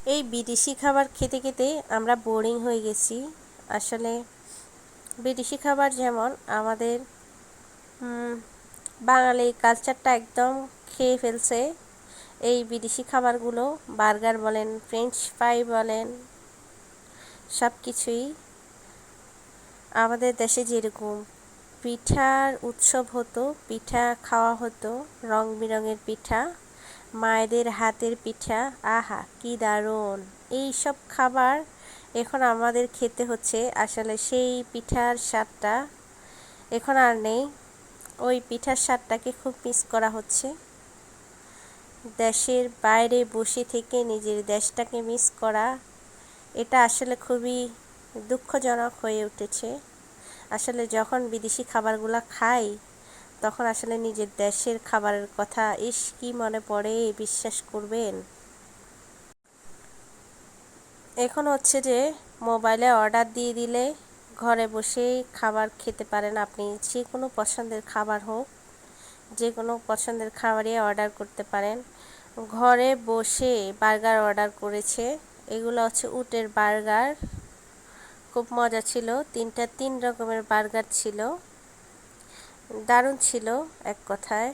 এই বিদেশি খাবার খেতে খেতে আমরা বোরিং হয়ে গেছি। আসলে বিদেশি খাবার যেমন আমাদের বাঙালি কালচারটা একদম খেয়ে ফেলছে। এই বিদেশি খাবারগুলো বার্গার বলেন, ফ্রেঞ্চ ফ্রাই বলেন, সব কিছুই আমাদের দেশে যেরকম পিঠার উৎসব হতো, পিঠা খাওয়া হতো, রং বেরঙের পিঠা, মায়েদের হাতের পিঠা, আহা কি দারুণ! এই সব খাবার এখন আমাদের খেতে হচ্ছে। আসলে সেই পিঠার স্বাদটা এখন আর নেই। ওই পিঠার স্বাদটাকে খুব মিস করা হচ্ছে। দেশের বাইরে বসে থেকে নিজের দেশটাকে মিস করা, এটা আসলে খুবই দুঃখজনক হয়ে উঠেছে। আসলে যখন বিদেশি খাবারগুলো খাই তখন আসলে নিজের দেশের খাবারের কথা কি মনে পড়ে, বিশ্বাস করবেন। এখন হচ্ছে যে মোবাইলে অর্ডার দিয়ে দিলে ঘরে বসেই খাবার খেতে পারেন। আপনি যে কোনো পছন্দের খাবার হোক, যে কোনো পছন্দের খাবারই অর্ডার করতে পারেন। ঘরে বসে বার্গার অর্ডার করেছে। এগুলো হচ্ছে উটের বার্গার, খুব মজা ছিল। তিন রকমের বার্গার ছিল, দারুণ ছিল এক কথায়।